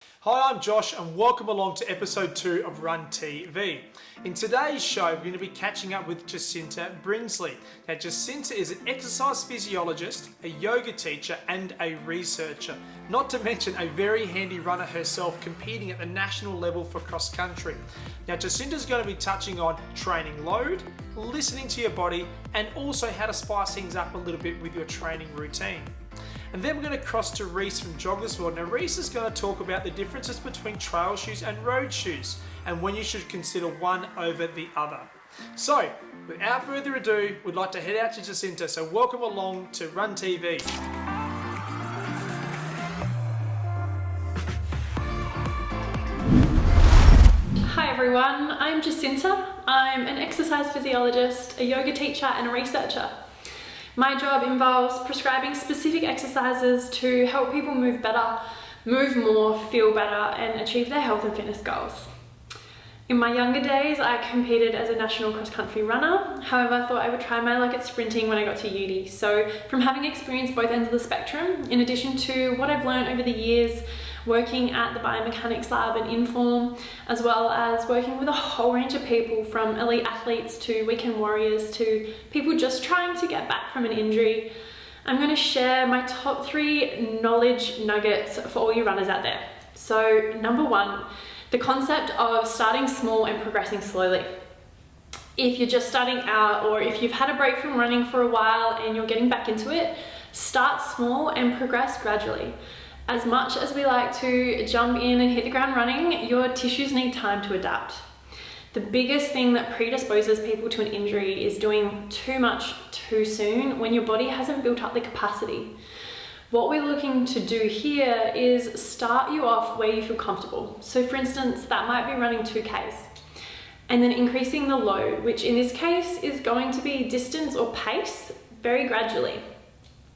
Hi, I'm Josh and welcome along to episode 2 of RunTV. In today's show, we're going to be catching up with Jacinta Brinsley. Now, Jacinta is an exercise physiologist, a yoga teacher and a researcher, not to mention a very handy runner herself, competing at the national level for cross country. Now, Jacinta's going to be touching on training load, listening to your body, and also how to spice things up a little bit with your training routine. And then we're going to cross to Reece from Joggers World. Now, Reece is going to talk about the differences between trail shoes and road shoes and when you should consider one over the other. So, without further ado, we'd like to head out to Jacinta. So welcome along to RunTV. Hi everyone, I'm Jacinta. I'm an exercise physiologist, a yoga teacher and a researcher. My job involves prescribing specific exercises to help people move better, move more, feel better and achieve their health and fitness goals. In my younger days, I competed as a national cross-country runner. However, I thought I would try my luck at sprinting when I got to uni. So from having experienced both ends of the spectrum, in addition to what I've learned over the years working at the biomechanics lab and Inform, as well as working with a whole range of people from elite athletes to weekend warriors to people just trying to get back from an injury, I'm going to share my top 3 knowledge nuggets for all you runners out there. So number 1, the concept of starting small and progressing slowly. If you're just starting out or if you've had a break from running for a while and you're getting back into it, start small and progress gradually. As much as we like to jump in and hit the ground running, your tissues need time to adapt. The biggest thing that predisposes people to an injury is doing too much too soon when your body hasn't built up the capacity. What we're looking to do here is start you off where you feel comfortable. So for instance, that might be running 2Ks and then increasing the load, which in this case is going to be distance or pace very gradually,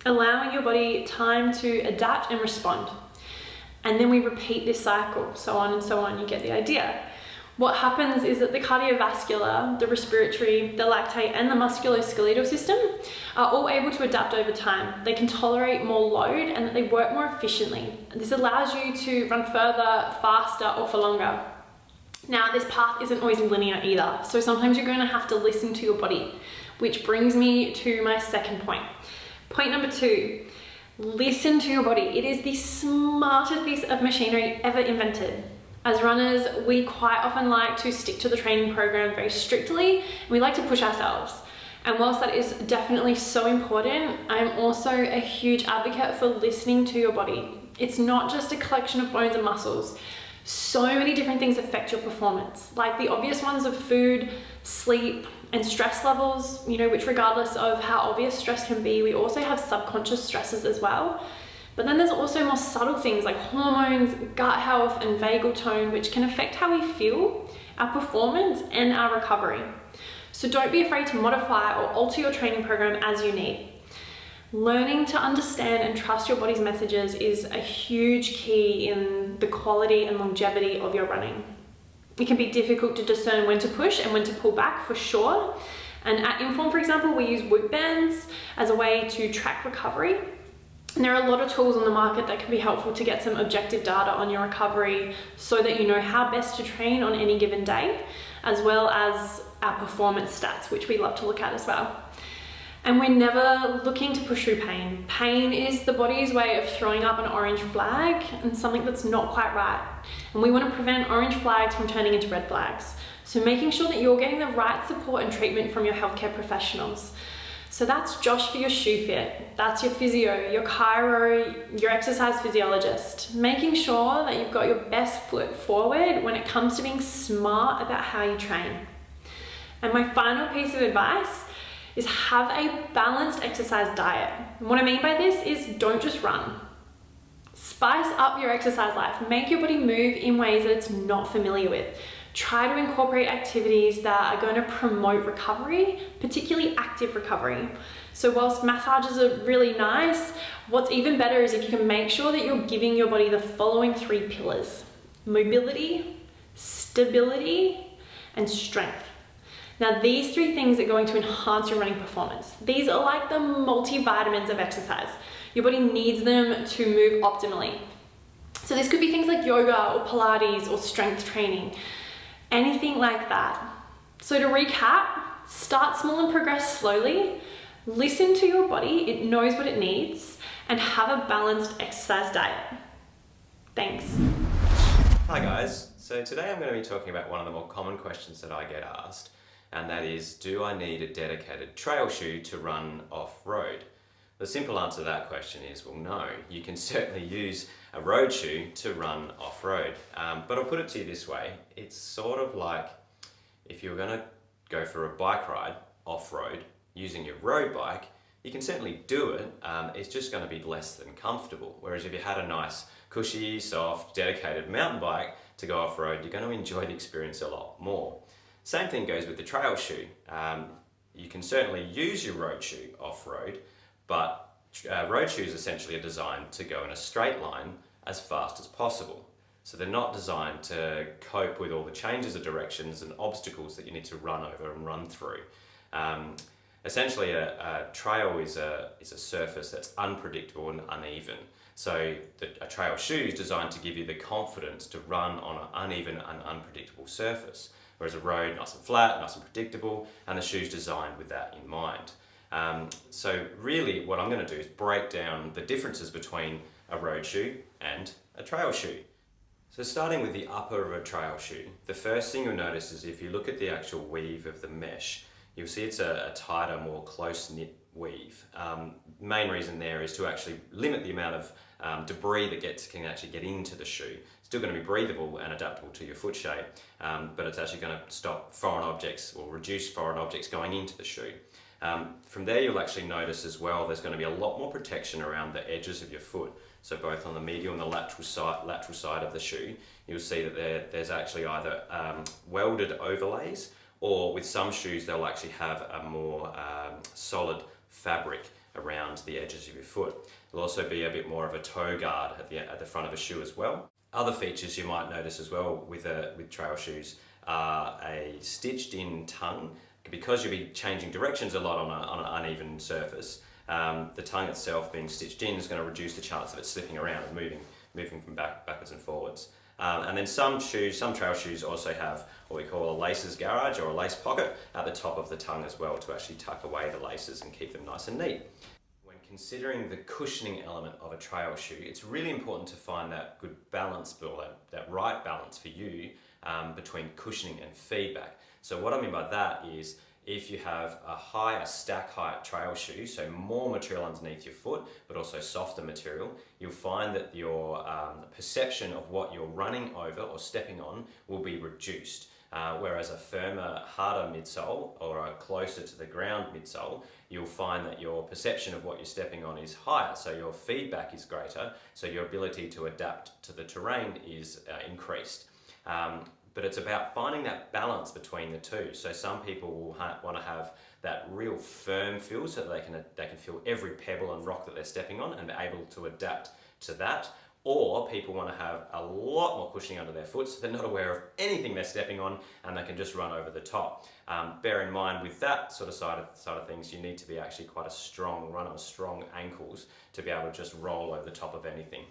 allowing your body time to adapt and respond. And then we repeat this cycle, so on and so on, you get the idea. What happens is that the cardiovascular, the respiratory, the lactate and the musculoskeletal system are all able to adapt over time. They can tolerate more load and that they work more efficiently. This allows you to run further, faster or for longer. Now, this path isn't always linear either, so sometimes you're going to have to listen to your body, which brings me to my second point. Point number 2, listen to your body. It is the smartest piece of machinery ever invented. As runners, we quite often like to stick to the training program very strictly, and we like to push ourselves. And whilst that is definitely so important, I'm also a huge advocate for listening to your body. It's not just a collection of bones and muscles. So many different things affect your performance, like the obvious ones of food, sleep, and stress levels, which regardless of how obvious stress can be, we also have subconscious stresses as well. But then there's also more subtle things like hormones, gut health, and vagal tone, which can affect how we feel, our performance, and our recovery. So don't be afraid to modify or alter your training program as you need. Learning to understand and trust your body's messages is a huge key in the quality and longevity of your running. It can be difficult to discern when to push and when to pull back for sure. And at Inform, for example, we use Whoop bands as a way to track recovery. And there are a lot of tools on the market that can be helpful to get some objective data on your recovery so that you know how best to train on any given day, as well as our performance stats, which we love to look at as well. And we're never looking to push through pain. Pain is the body's way of throwing up an orange flag and something that's not quite right. And we want to prevent orange flags from turning into red flags. So making sure that you're getting the right support and treatment from your healthcare professionals. So that's Josh for your shoe fit. That's your physio, your chiro, your exercise physiologist. Making sure that you've got your best foot forward when it comes to being smart about how you train. And my final piece of advice is have a balanced exercise diet. And what I mean by this is don't just run. Spice up your exercise life. Make your body move in ways that it's not familiar with. Try to incorporate activities that are going to promote recovery, particularly active recovery. So whilst massages are really nice, what's even better is if you can make sure that you're giving your body the following 3 pillars: mobility, stability, and strength. Now, these 3 things are going to enhance your running performance. These are like the multivitamins of exercise. Your body needs them to move optimally. So this could be things like yoga or Pilates or strength training, anything like that. So to recap, start small and progress slowly, listen to your body, it knows what it needs, and have a balanced exercise diet. Thanks. Hi guys, so today I'm going to be talking about one of the more common questions that I get asked, and that is, do I need a dedicated trail shoe to run off-road? The simple answer to that question is, well, no. You can certainly use a road shoe to run off-road, but I'll put it to you this way. It's sort of like if you're going to go for a bike ride off-road using your road bike, you can certainly do it, it's just going to be less than comfortable. Whereas if you had a nice, cushy, soft, dedicated mountain bike to go off-road, you're going to enjoy the experience a lot more. Same thing goes with the trail shoe. You can certainly use your road shoe off-road, but road shoes essentially are designed to go in a straight line as fast as possible. So they're not designed to cope with all the changes of directions and obstacles that you need to run over and run through. Essentially, a trail is a surface that's unpredictable and uneven. So a trail shoe is designed to give you the confidence to run on an uneven and unpredictable surface, whereas a road, nice and flat, nice and predictable, and the shoe's designed with that in mind. So really what I'm going to do is break down the differences between a road shoe and a trail shoe. So starting with the upper of a trail shoe, the first thing you'll notice is if you look at the actual weave of the mesh, you'll see it's a tighter, more close-knit weave. Main reason there is to actually limit the amount of debris that can actually get into the shoe. It's still going to be breathable and adaptable to your foot shape, but it's actually going to stop foreign objects or reduce foreign objects going into the shoe. From there you'll actually notice as well there's going to be a lot more protection around the edges of your foot. So both on the medial and the lateral side of the shoe, you'll see that there's actually either welded overlays, or with some shoes they'll actually have a more solid fabric around the edges of your foot. There'll also be a bit more of a toe guard at the front of a shoe as well. Other features you might notice as well with trail shoes are a stitched in tongue. Because you'll be changing directions a lot on an uneven surface, the tongue itself being stitched in is going to reduce the chance of it slipping around and moving from backwards and forwards. And then some trail shoes also have what we call a laces garage or a lace pocket at the top of the tongue as well to actually tuck away the laces and keep them nice and neat. When considering the cushioning element of a trail shoe, it's really important to find that good balance, or that right balance for you between cushioning and feedback. So what I mean by that is if you have a higher stack height trail shoe, so more material underneath your foot, but also softer material, you'll find that your perception of what you're running over or stepping on will be reduced. Whereas a firmer, harder midsole or a closer to the ground midsole, you'll find that your perception of what you're stepping on is higher, so your feedback is greater, so your ability to adapt to the terrain is increased. But it's about finding that balance between the two. So some people will want to have that real firm feel so that they can feel every pebble and rock that they're stepping on and be able to adapt to that. Or people want to have a lot more cushioning under their foot so they're not aware of anything they're stepping on and they can just run over the top. Bear in mind with that sort of side of things, you need to be actually quite a strong runner, strong ankles to be able to just roll over the top of anything.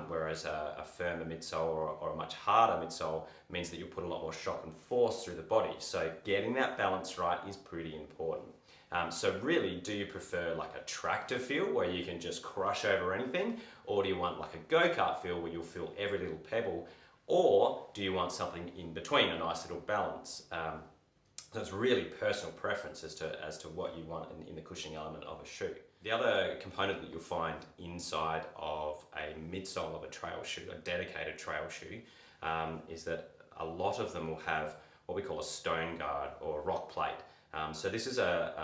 Whereas a firmer midsole or a much harder midsole means that you'll put a lot more shock and force through the body. So getting that balance right is pretty important. So really, do you prefer like a tractor feel where you can just crush over anything? Or do you want like a go-kart feel where you'll feel every little pebble? Or do you want something in between, a nice little balance? So it's really personal preference as to what you want in the cushioning element of a shoe. The other component that you'll find inside of a midsole of a trail shoe, a dedicated trail shoe, is that a lot of them will have what we call a stone guard or a rock plate. So this is either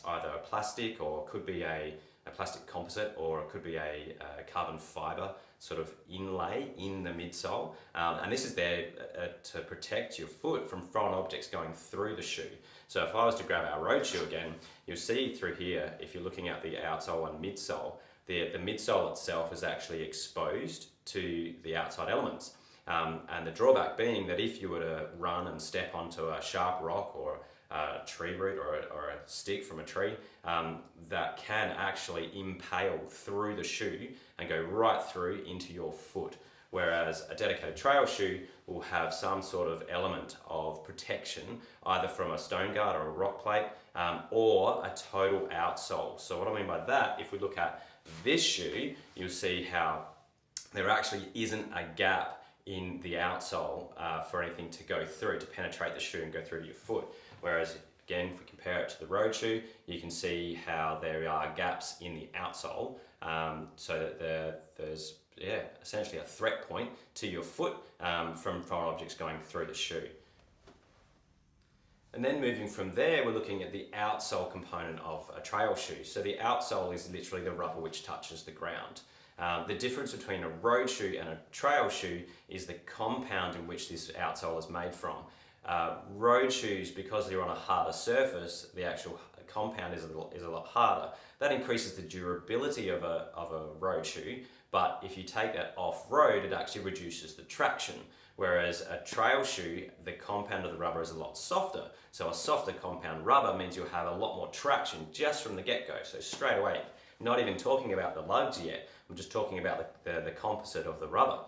a plastic, or could be a plastic composite, or it could be a carbon fibre sort of inlay in the midsole. And this is there to protect your foot from foreign objects going through the shoe. So if I was to grab our road shoe again, you'll see through here, if you're looking at the outsole and midsole, the midsole itself is actually exposed to the outside elements. And the drawback being that if you were to run and step onto a sharp rock or a tree root or a stick from a tree, that can actually impale through the shoe and go right through into your foot. whereas a dedicated trail shoe will have some sort of element of protection, either from a stone guard or a rock plate, or a total outsole. So what I mean by that, if we look at this shoe, you'll see how there actually isn't a gap in the outsole for anything to go through, to penetrate the shoe and go through your foot. Whereas again, if we compare it to the road shoe, you can see how there are gaps in the outsole, so that there's essentially a threat point to your foot from foreign objects going through the shoe. And then moving from there, we're looking at the outsole component of a trail shoe. So the outsole is literally the rubber which touches the ground. The difference between a road shoe and a trail shoe is the compound in which this outsole is made from. Road shoes, because they're on a harder surface, the actual compound is a lot harder. That increases the durability of a road shoe, but if you take that off-road, it actually reduces the traction. Whereas a trail shoe, the compound of the rubber is a lot softer. So a softer compound rubber means you'll have a lot more traction just from the get-go. So straight away, not even talking about the lugs yet, I'm just talking about the composite of the rubber.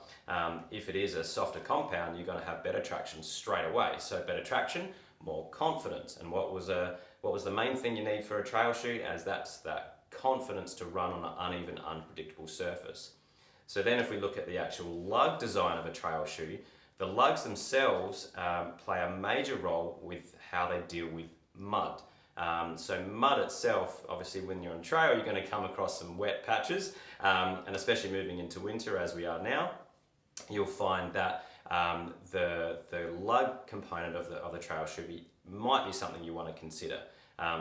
If it is a softer compound, you're going to have better traction straight away. So better traction, more confidence. And what was the main thing you need for a trail shoe? As that's that confidence to run on an uneven, unpredictable surface. So then if we look at the actual lug design of a trail shoe, the lugs themselves play a major role with how they deal with mud. So mud itself, obviously when you're on trail, you're going to come across some wet patches, and especially moving into winter as we are now, you'll find that the lug component of the trail shoe might be something you want to consider.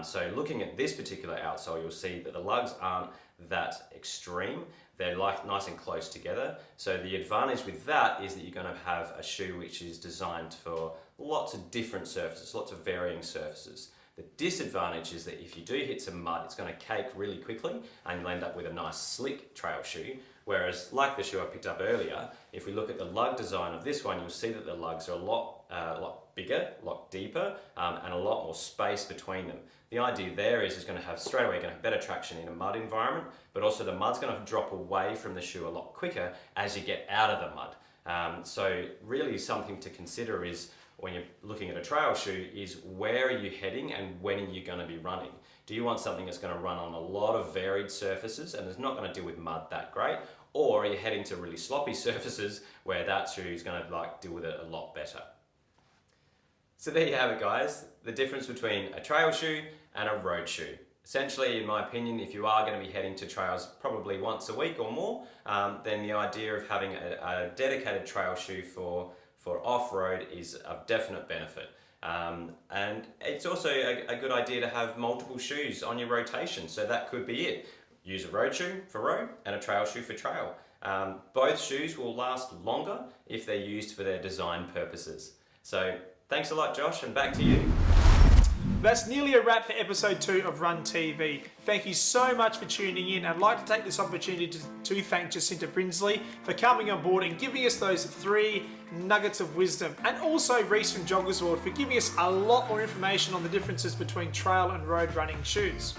So looking at this particular outsole, you'll see that the lugs aren't that extreme. They're nice and close together. So the advantage with that is that you're going to have a shoe which is designed for lots of different surfaces, lots of varying surfaces. The disadvantage is that if you do hit some mud, it's going to cake really quickly and you'll end up with a nice slick trail shoe. Whereas like the shoe I picked up earlier, if we look at the lug design of this one, you'll see that the lugs are a lot bigger, a lot deeper, and a lot more space between them. The idea there is going to have straight away better traction in a mud environment, but also the mud's going to drop away from the shoe a lot quicker as you get out of the mud. So really something to consider is, when you're looking at a trail shoe, is where are you heading and when are you going to be running? Do you want something that's going to run on a lot of varied surfaces and is not going to deal with mud that great? Or are you heading to really sloppy surfaces where that shoe is going to deal with it a lot better? So there you have it, guys. The difference between a trail shoe and a road shoe. Essentially, in my opinion, if you are going to be heading to trails probably once a week or more, then the idea of having a dedicated trail shoe for off-road is of definite benefit. And it's also a good idea to have multiple shoes on your rotation. So that could be it. Use a road shoe for road and a trail shoe for trail. Both shoes will last longer if they're used for their design purposes. So thanks a lot, Josh, and back to you. That's nearly a wrap for episode 2 of RunTV. Thank you so much for tuning in. I'd like to take this opportunity to thank Jacinta Brinsley for coming on board and giving us those 3 nuggets of wisdom. And also Reece from Joggers World for giving us a lot more information on the differences between trail and road running shoes.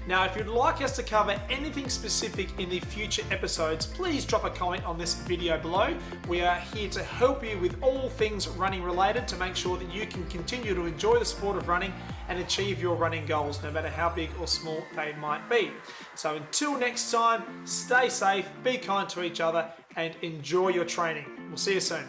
Now, if you'd like us to cover anything specific in the future episodes, please drop a comment on this video below. We are here to help you with all things running related to make sure that you can continue to enjoy the sport of running and achieve your running goals, no matter how big or small they might be. So until next time, stay safe, be kind to each other, and enjoy your training. We'll see you soon.